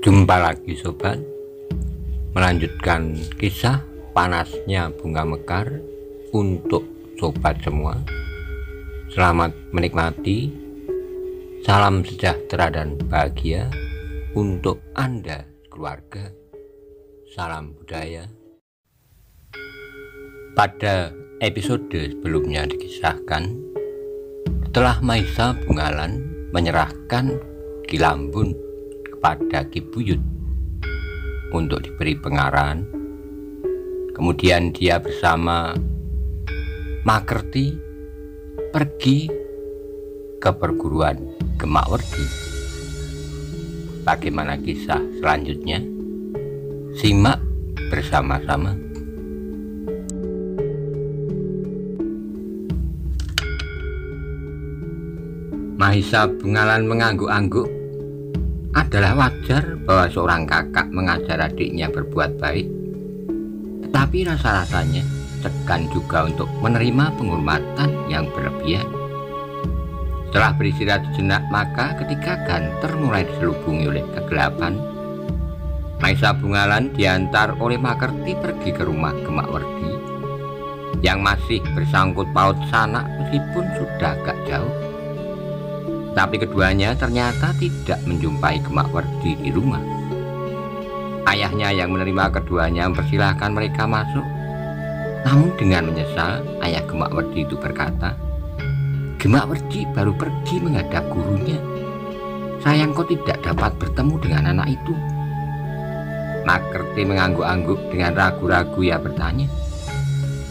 Jumpa lagi sobat, melanjutkan kisah panasnya bunga mekar untuk sobat semua. Selamat menikmati. Salam sejahtera dan bahagia untuk Anda keluarga. Salam budaya. Pada episode sebelumnya dikisahkan, setelah Maisa Bungalan menyerahkan Ki Lambun kepada Ki Buyut untuk diberi pengarahan, kemudian dia bersama Makerti pergi ke perguruan Gemakwerdi. Bagaimana kisah selanjutnya? Simak bersama-sama. Maisa Bungalan mengangguk-angguk. Adalah wajar bahwa seorang kakak mengajar adiknya berbuat baik, tetapi rasa-rasanya segan juga untuk menerima penghormatan yang berlebihan. Setelah beristirahat sejenak, maka ketika ganter mulai diselubungi oleh kegelapan, Maisa Bungalan diantar oleh Makerti pergi ke rumah Gemakwerdi yang masih bersangkut paut sanak meskipun sudah agak jauh. Tapi keduanya ternyata tidak menjumpai Gemakwerdi di rumah. Ayahnya yang menerima keduanya mempersilahkan mereka masuk. Namun dengan menyesal, ayah Gemakwerdi itu berkata, "Gemakwerdi baru pergi menghadap gurunya. Sayang kau tidak dapat bertemu dengan anak itu." Makerti mengangguk-angguk dengan ragu-ragu. Ia bertanya,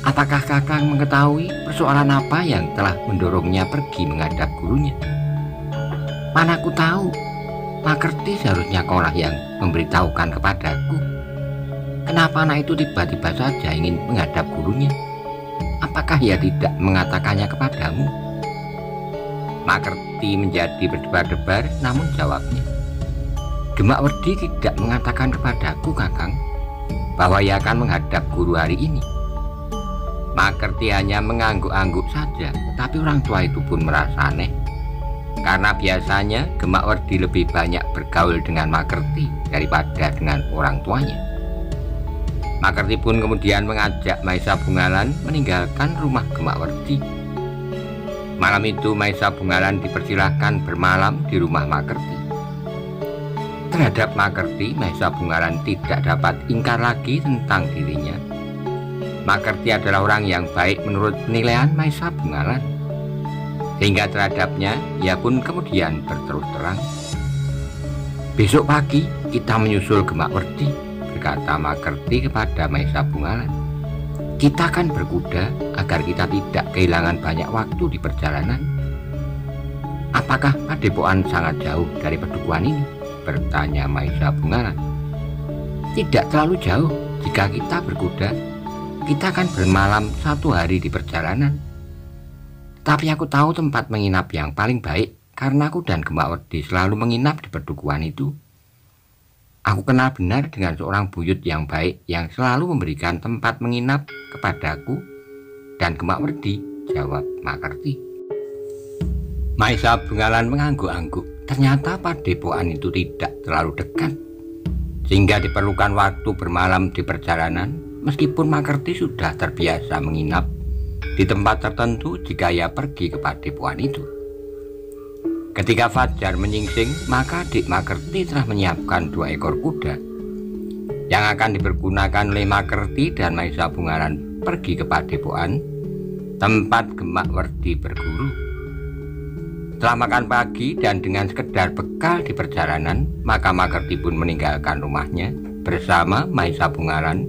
"Apakah kakang mengetahui persoalan apa yang telah mendorongnya pergi menghadap gurunya?" "Mana aku tahu, Makerti seharusnya kaulah yang memberitahukan kepadaku. Kenapa anak itu tiba-tiba saja ingin menghadap gurunya? Apakah ia tidak mengatakannya kepadamu?" Makerti menjadi berdebar-debar, namun jawabnya, "Gemakwerdi tidak mengatakan kepadaku, kakang, bahwa ia akan menghadap guru hari ini." Makerti hanya mengangguk-angguk saja, tapi orang tua itu pun merasa aneh. Karena biasanya Gemakwerdi lebih banyak bergaul dengan Makerti daripada dengan orang tuanya. Makerti pun kemudian mengajak Maisa Bungalan meninggalkan rumah Gemakwerdi. Malam itu Maisa Bungalan dipersilahkan bermalam di rumah Makerti. Terhadap Makerti, Maisa Bungalan tidak dapat ingkar lagi tentang dirinya. Makerti adalah orang yang baik menurut penilaian Maisa Bungalan. Sehingga terhadapnya ia pun kemudian berterus terang. "Besok pagi kita menyusul Gemakwerdi," berkata Makerti kepada Maisa Bungalan. "Kita akan berkuda agar kita tidak kehilangan banyak waktu di perjalanan." "Apakah padepokan sangat jauh dari pedukuhan ini?" bertanya Maisa Bungalan. "Tidak terlalu jauh. Jika kita berkuda, kita akan bermalam 1 hari di perjalanan. Tapi aku tahu tempat menginap yang paling baik karena aku dan Gemakwerdi selalu menginap di pedukuhan itu. Aku kenal benar dengan seorang buyut yang baik yang selalu memberikan tempat menginap kepadaku dan Gemakwerdi," jawab Makerti. Maisa Bungalan mengangguk-angguk. Ternyata padepokan itu tidak terlalu dekat, sehingga diperlukan waktu bermalam di perjalanan, meskipun Makerti sudah terbiasa menginap di tempat tertentu jika ia pergi ke padepokan itu. Ketika fajar menyingsing, maka adik Makerti telah menyiapkan 2 ekor kuda yang akan dipergunakan oleh Makerti dan Maisa Bungalan pergi ke padepokan tempat Gemakwerdi berguru. Setelah makan pagi dan dengan sekedar bekal di perjalanan, maka Makerti pun meninggalkan rumahnya bersama Maisa Bungalan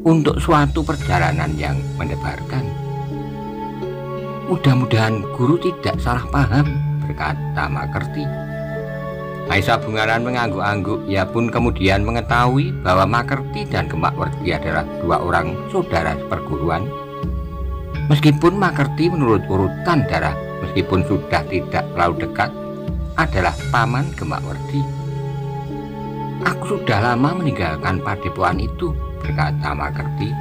untuk suatu perjalanan yang mendebarkan. "Mudah-mudahan guru tidak salah paham," berkata Makerti. Maisa Bungalan mengangguk-angguk. Ia pun kemudian mengetahui bahwa Makerti dan Gemakwerdi adalah 2 orang saudara seperguruan. Meskipun Makerti menurut urutan darah, meskipun sudah tidak terlalu dekat, adalah paman Gemakwerdi. "Aku sudah lama meninggalkan padepokan itu," berkata Makerti.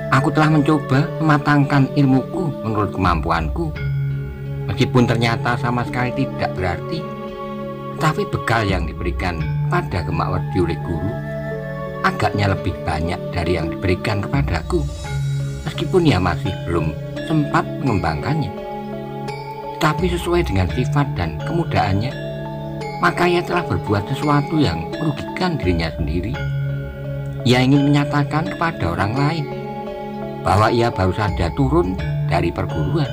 "Aku telah mencoba mematangkan ilmuku menurut kemampuanku. Meskipun ternyata sama sekali tidak berarti, Tapi bekal yang diberikan pada Gemakwerdi oleh guru agaknya lebih banyak dari yang diberikan kepadaku, meskipun ia masih belum sempat mengembangkannya. Tapi sesuai dengan sifat dan kemudahannya, maka ia telah berbuat sesuatu yang merugikan dirinya sendiri. Ia ingin menyatakan kepada orang lain bahwa ia baru saja turun dari perguruan.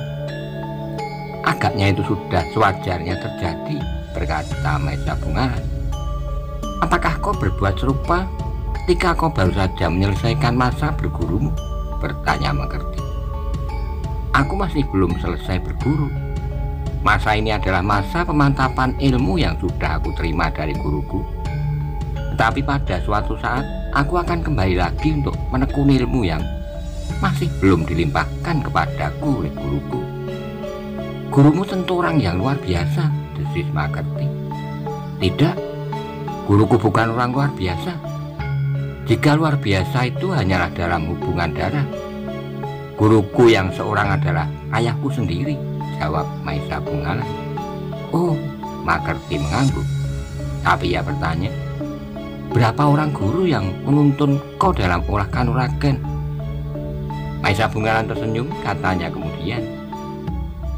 Agaknya itu sudah sewajarnya terjadi, berkata Maesa Bungaran. Apakah kau berbuat serupa ketika kau baru saja menyelesaikan masa bergurumu? Bertanya Makerti. Aku masih belum selesai berguru. Masa ini adalah masa pemantapan ilmu yang sudah aku terima dari guruku. Tetapi pada suatu saat aku akan kembali lagi untuk menekuni ilmu yang masih belum dilimpahkan kepadaku oleh guruku. Gurumu tentu orang yang luar biasa, desis Makerti. Tidak, guruku bukan orang luar biasa. Jika luar biasa itu hanyalah dalam hubungan darah, guruku yang seorang adalah ayahku sendiri, jawab Maesa Bungaran. Oh, Makerti mengangguk. Tapi ia bertanya, berapa orang guru yang menuntun kau dalam olah kanuragan? Maesa Bungaran tersenyum, katanya kemudian,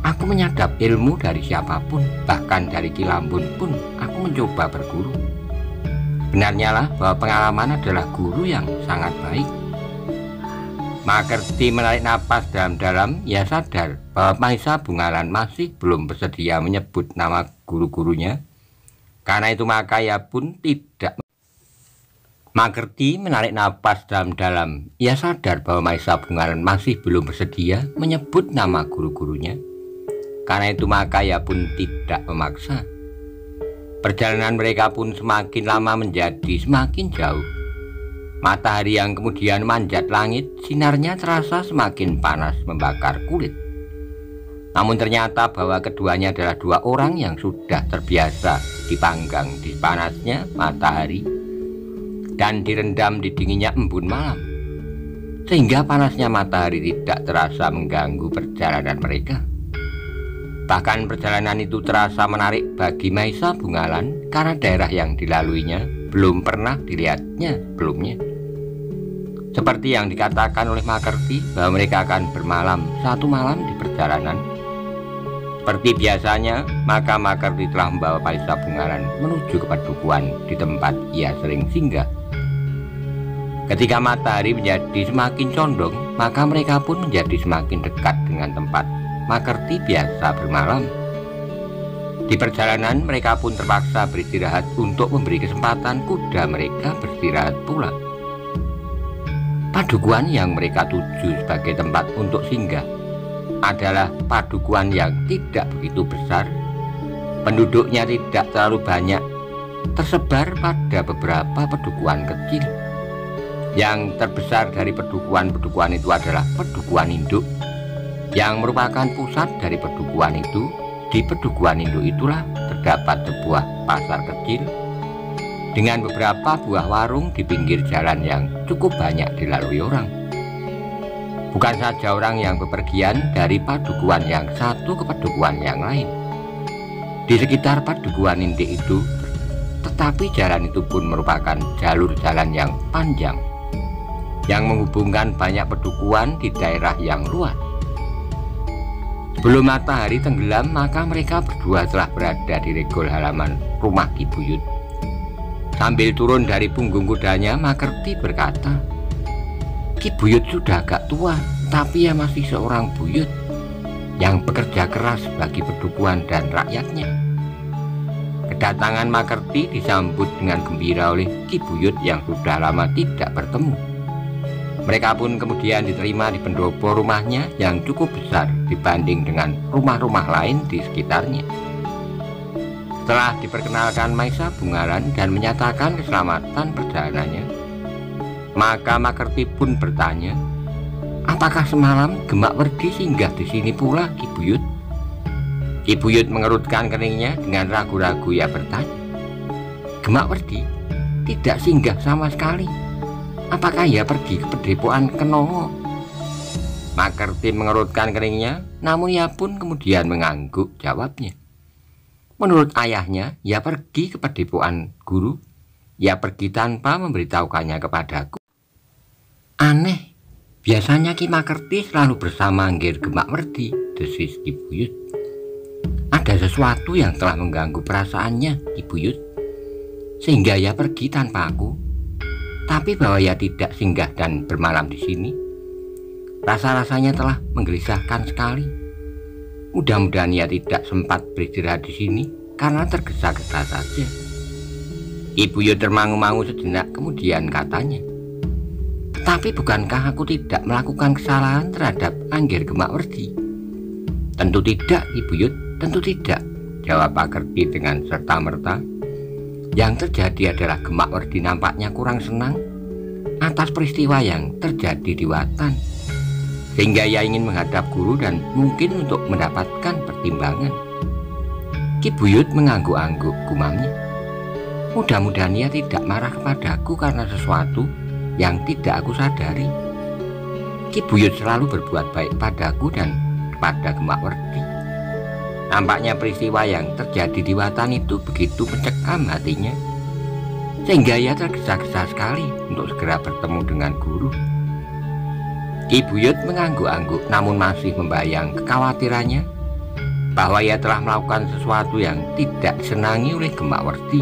aku menyadap ilmu dari siapapun, bahkan dari Ki Lambun pun aku mencoba berguru. Benarnya lah bahwa pengalaman adalah guru yang sangat baik. Makerti menarik napas dalam-dalam. Ia sadar bahwa Maesa Bungaran masih belum bersedia menyebut nama guru-gurunya. Karena itu maka ia pun tidak. Makerti menarik napas dalam-dalam. Ia sadar bahwa Maesa Bungaran masih belum bersedia menyebut nama guru-gurunya. Karena itu maka ia pun tidak memaksa. Perjalanan mereka pun semakin lama menjadi semakin jauh. Matahari yang kemudian manjat langit, sinarnya terasa semakin panas membakar kulit. Namun ternyata bahwa keduanya adalah dua orang yang sudah terbiasa dipanggang di panasnya matahari dan direndam di dinginnya embun malam, sehingga panasnya matahari tidak terasa mengganggu perjalanan mereka. Bahkan perjalanan itu terasa menarik bagi Maesa Bungaran karena daerah yang dilaluinya belum pernah dilihatnya sebelumnya. Seperti yang dikatakan oleh Makerti bahwa mereka akan bermalam satu malam di perjalanan. Seperti biasanya, maka Makerti telah membawa Maesa Bungaran menuju ke padukuhan di tempat ia sering singgah. Ketika matahari menjadi semakin condong, maka mereka pun menjadi semakin dekat dengan tempat Makerti biasa bermalam. Di perjalanan mereka pun terpaksa beristirahat untuk memberi kesempatan kuda mereka beristirahat pula. Padukuhan yang mereka tuju sebagai tempat untuk singgah adalah padukuhan yang tidak begitu besar. Penduduknya tidak terlalu banyak, tersebar pada beberapa padukuhan kecil. Yang terbesar dari padukuhan-padukuhan itu adalah padukuhan induk, yang merupakan pusat dari padukuhan itu. Di padukuhan induk itulah terdapat sebuah pasar kecil dengan beberapa buah warung di pinggir jalan yang cukup banyak dilalui orang. Bukan saja orang yang bepergian dari padukuhan yang satu ke padukuhan yang lain di sekitar padukuhan induk itu, tetapi jalan itu pun merupakan jalur jalan yang panjang yang menghubungkan banyak padukuhan di daerah yang luas. Sebelum matahari tenggelam, maka mereka berdua telah berada di regol halaman rumah Ki Buyut. Sambil turun dari punggung kudanya, Makerti berkata, Ki Buyut sudah agak tua, tapi ia masih seorang buyut yang bekerja keras bagi padukuhan dan rakyatnya. Kedatangan Makerti disambut dengan gembira oleh Ki Buyut yang sudah lama tidak bertemu. Mereka pun kemudian diterima di pendopo rumahnya yang cukup besar dibanding dengan rumah-rumah lain di sekitarnya. Setelah diperkenalkan Maesa Bungaran dan menyatakan keselamatan perjalanannya, maka Makerti pun bertanya, apakah semalam Gemakwerdi singgah di sini pula, Ki Buyut? Ki Buyut mengerutkan keningnya dengan ragu-ragu. Ia bertanya, Gemakwerdi tidak singgah sama sekali. Apakah ia pergi ke Padepokan Kenongo? Makerti mengerutkan keningnya, namun ia pun kemudian mengangguk, jawabnya. Menurut ayahnya, ia pergi ke padepokan guru. Ia pergi tanpa memberitahukannya kepadaku. Aneh, biasanya Ki Makerti selalu bersama Angger Gemakwerdi, desis Ki Buyut. Ada sesuatu yang telah mengganggu perasaannya, Ki Buyut, sehingga ia pergi tanpa aku. Tapi bahwa ia tidak singgah dan bermalam di sini, rasa-rasanya telah menggelisahkan sekali. Mudah-mudahan ia tidak sempat beristirahat di sini karena tergesa-gesa saja. Ki Buyut termangu-mangu sejenak, kemudian katanya, "Tapi bukankah aku tidak melakukan kesalahan terhadap Angger Gemakwerdi?" "Tentu tidak, Ki Buyut, tentu tidak," jawab Makerti dengan serta-merta. "Yang terjadi adalah Gemakwerdi nampaknya kurang senang atas peristiwa yang terjadi di Watan, sehingga ia ingin menghadap guru dan mungkin untuk mendapatkan pertimbangan." Ki Buyut mengangguk-angguk, gumamnya, "Mudah-mudahan ia tidak marah kepadaku karena sesuatu yang tidak aku sadari. Ki Buyut selalu berbuat baik padaku dan kepada Gemakwerdi. Nampaknya peristiwa yang terjadi di Watan itu begitu mencekam hatinya, sehingga ia tergesa-gesa sekali untuk segera bertemu dengan guru." Ki Buyut mengangguk-angguk, namun masih membayang kekhawatirannya bahwa ia telah melakukan sesuatu yang tidak disenangi oleh Gemakwerdi.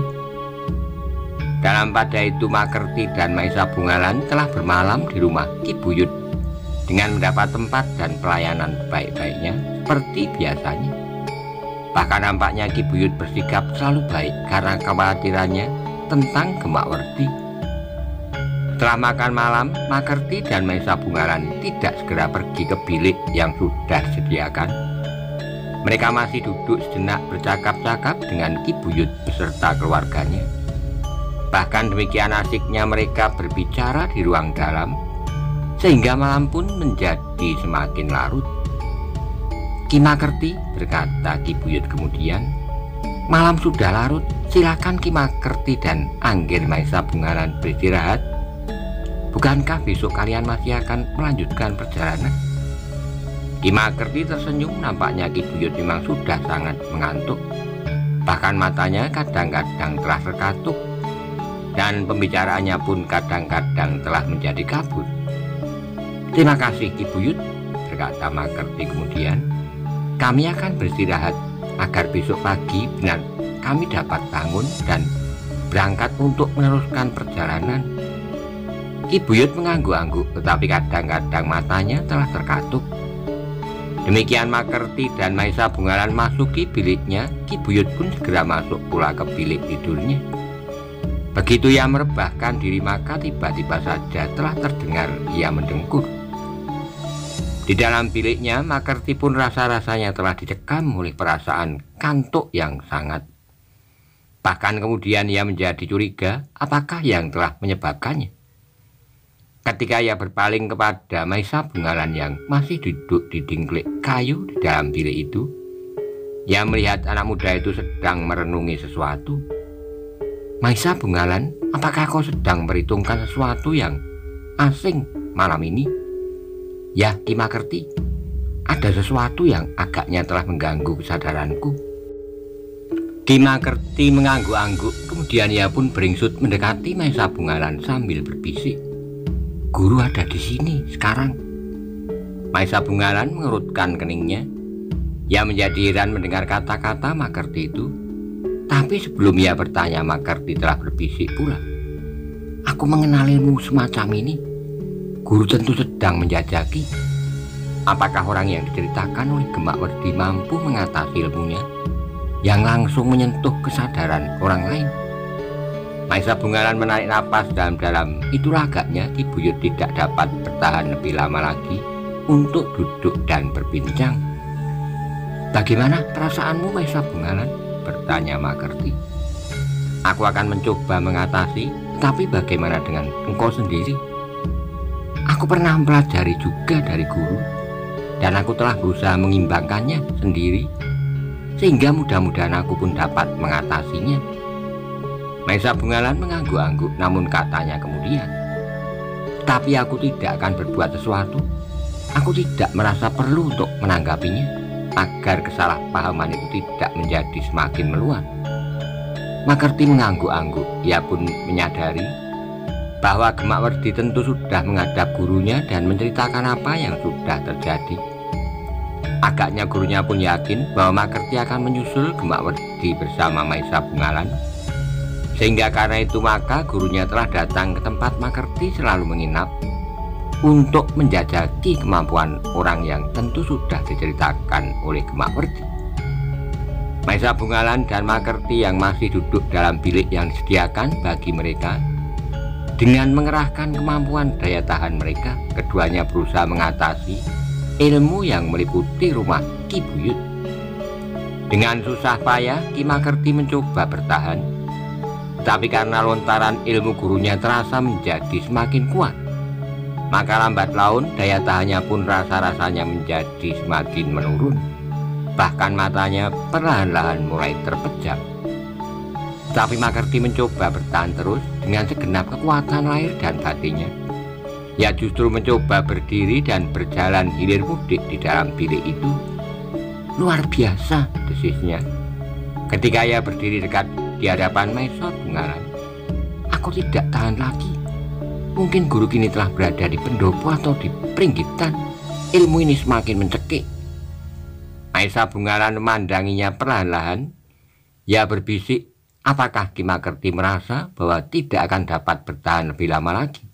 Dalam pada itu Makerti dan Maisa Bungalan telah bermalam di rumah Ki Buyut dengan mendapat tempat dan pelayanan baik-baiknya seperti biasanya. Bahkan nampaknya Ki Buyut bersikap selalu baik karena kekhawatirannya tentang Gemakwerdi. Setelah makan malam, Makerti dan Maisa Bungalan tidak segera pergi ke bilik yang sudah disediakan. Mereka masih duduk sejenak bercakap-cakap dengan Ki Buyut beserta keluarganya. Bahkan demikian asiknya mereka berbicara di ruang dalam, sehingga malam pun menjadi semakin larut. "Ki Makerti," berkata Ki Buyut kemudian, "malam sudah larut, silakan Ki Makerti dan Angger Maisa Bungalan beristirahat. Bukankah besok kalian masih akan melanjutkan perjalanan?" Ki Makerti tersenyum, nampaknya Ki Buyut memang sudah sangat mengantuk. Bahkan matanya kadang-kadang telah terkatup, dan pembicaraannya pun kadang-kadang telah menjadi kabur. "Terima kasih Ki Buyut," berkata Makerti kemudian, "kami akan beristirahat agar besok pagi benar kami dapat bangun dan berangkat untuk meneruskan perjalanan." Ki Buyut mengangguk-angguk, tetapi kadang-kadang matanya telah terkatup. Demikian Makerti dan Maisa Bungalan masuki biliknya. Ki Buyut pun segera masuk pula ke bilik tidurnya. Begitu ia merebahkan diri, maka tiba-tiba saja telah terdengar ia mendengkur. Di dalam biliknya, Makerti pun rasa-rasanya telah dicekam oleh perasaan kantuk yang sangat. Bahkan kemudian ia menjadi curiga apakah yang telah menyebabkannya. Ketika ia berpaling kepada Maisa Bungalan yang masih duduk di dingklik kayu di dalam bilik itu, ia melihat anak muda itu sedang merenungi sesuatu. "Maisa Bungalan, apakah kau sedang memperhitungkan sesuatu yang asing malam ini?" "Ya, Ki Makerti, ada sesuatu yang agaknya telah mengganggu kesadaranku." Ki Makerti mengangguk-angguk, kemudian ia pun beringsut mendekati Maisa Bungalan sambil berbisik, "Guru ada di sini sekarang." Maisa Bungalan mengerutkan keningnya. Ia menjadi heran mendengar kata-kata Makerti itu. Tapi sebelum ia bertanya, Makerti telah berbisik pula, "Aku mengenalimu semacam ini. Guru tentu sedang menjajaki apakah orang yang diceritakan oleh Gemakwerdi mampu mengatasi ilmunya yang langsung menyentuh kesadaran orang lain." Maisa Bungalan menarik napas dalam-dalam. Itulah agaknya Ki Buyut tidak dapat bertahan lebih lama lagi untuk duduk dan berbincang. "Bagaimana perasaanmu, Maisa Bungalan?" bertanya Makerti. "Aku akan mencoba mengatasi, tapi bagaimana dengan engkau sendiri?" "Aku pernah mempelajari juga dari guru, dan aku telah berusaha mengimbangkannya sendiri, sehingga mudah-mudahan aku pun dapat mengatasinya." Maisa Bungalan mengangguk-angguk, namun katanya kemudian, "Tapi aku tidak akan berbuat sesuatu. Aku tidak merasa perlu untuk menanggapinya. agar kesalahpahaman itu tidak menjadi semakin meluas. Makerti mengangguk-angguk. Ia pun menyadari bahwa Gemakwerdi tentu sudah menghadap gurunya dan menceritakan apa yang sudah terjadi. Agaknya gurunya pun yakin bahwa Makerti akan menyusul Gemakwerdi bersama Maesa Bungalan. Sehingga karena itu maka gurunya telah datang ke tempat Makerti selalu menginap untuk menjajaki kemampuan orang yang tentu sudah diceritakan oleh Gemakwerdi. Maesa Bungalan dan Makerti yang masih duduk dalam bilik yang disediakan bagi mereka, dengan mengerahkan kemampuan daya tahan mereka, keduanya berusaha mengatasi ilmu yang meliputi rumah Ki Buyut. Dengan susah payah Ki Makerti mencoba bertahan, tetapi karena lontaran ilmu gurunya terasa menjadi semakin kuat, maka lambat laun daya tahannya pun rasa-rasanya menjadi semakin menurun. Bahkan matanya perlahan-lahan mulai terpejam. Tapi Makerti mencoba bertahan terus dengan segenap kekuatan lahir dan batinnya. Ia justru mencoba berdiri dan berjalan hilir mudik di dalam bilik itu. Luar biasa, desisnya. Ketika ia berdiri dekat di hadapan Maesa Bungalan, aku tidak tahan lagi. Mungkin guru kini telah berada di pendopo atau di Pringgitan. Ilmu ini semakin mencekik. Maesa Bungalan memandanginya perlahan-lahan. Ia berbisik, apakah Ki Makerti merasa bahwa tidak akan dapat bertahan lebih lama lagi?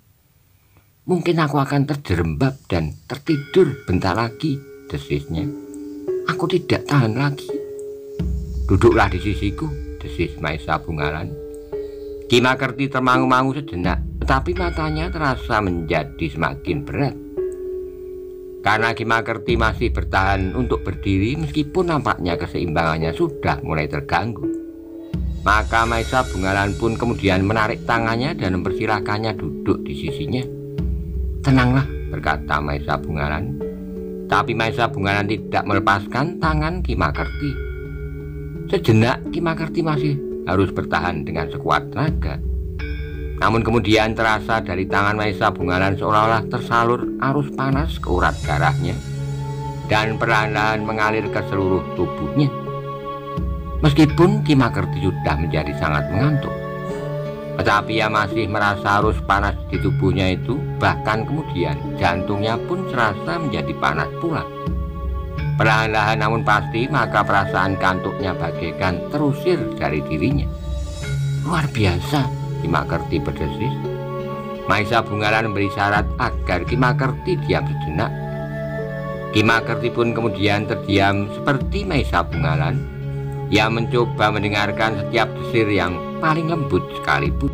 Mungkin aku akan terjerembab dan tertidur bentar lagi, desisnya. Aku tidak tahan lagi. Duduklah di sisiku, desis Maesa Bungalan. Ki Makerti termangu-mangu sejenak, tetapi matanya terasa menjadi semakin berat. Karena Ki Makerti masih bertahan untuk berdiri meskipun nampaknya keseimbangannya sudah mulai terganggu, maka Maesa Bungalan pun kemudian menarik tangannya dan mempersilahkannya duduk di sisinya. Tenanglah, berkata Maesa Bungalan. Tapi Maesa Bungalan tidak melepaskan tangan Ki Makerti. Sejenak Ki Makerti masih harus bertahan dengan sekuat tenaga. Namun kemudian terasa dari tangan Maesa Bungalan seolah-olah tersalur arus panas ke urat darahnya dan perlahan-lahan mengalir ke seluruh tubuhnya. Meskipun Ki Makerti sudah menjadi sangat mengantuk, tetapi ia masih merasa arus panas di tubuhnya itu. Bahkan kemudian jantungnya pun serasa menjadi panas pula. Perlahan-lahan namun pasti maka perasaan kantuknya bagaikan terusir dari dirinya. Luar biasa, Ki Makerti berdesis. Maesa Bungalan memberi syarat agar Ki Makerti diam sejenak. Ki Makerti pun kemudian terdiam seperti Maesa Bungalan. Ia mencoba mendengarkan setiap desir yang paling lembut sekalipun.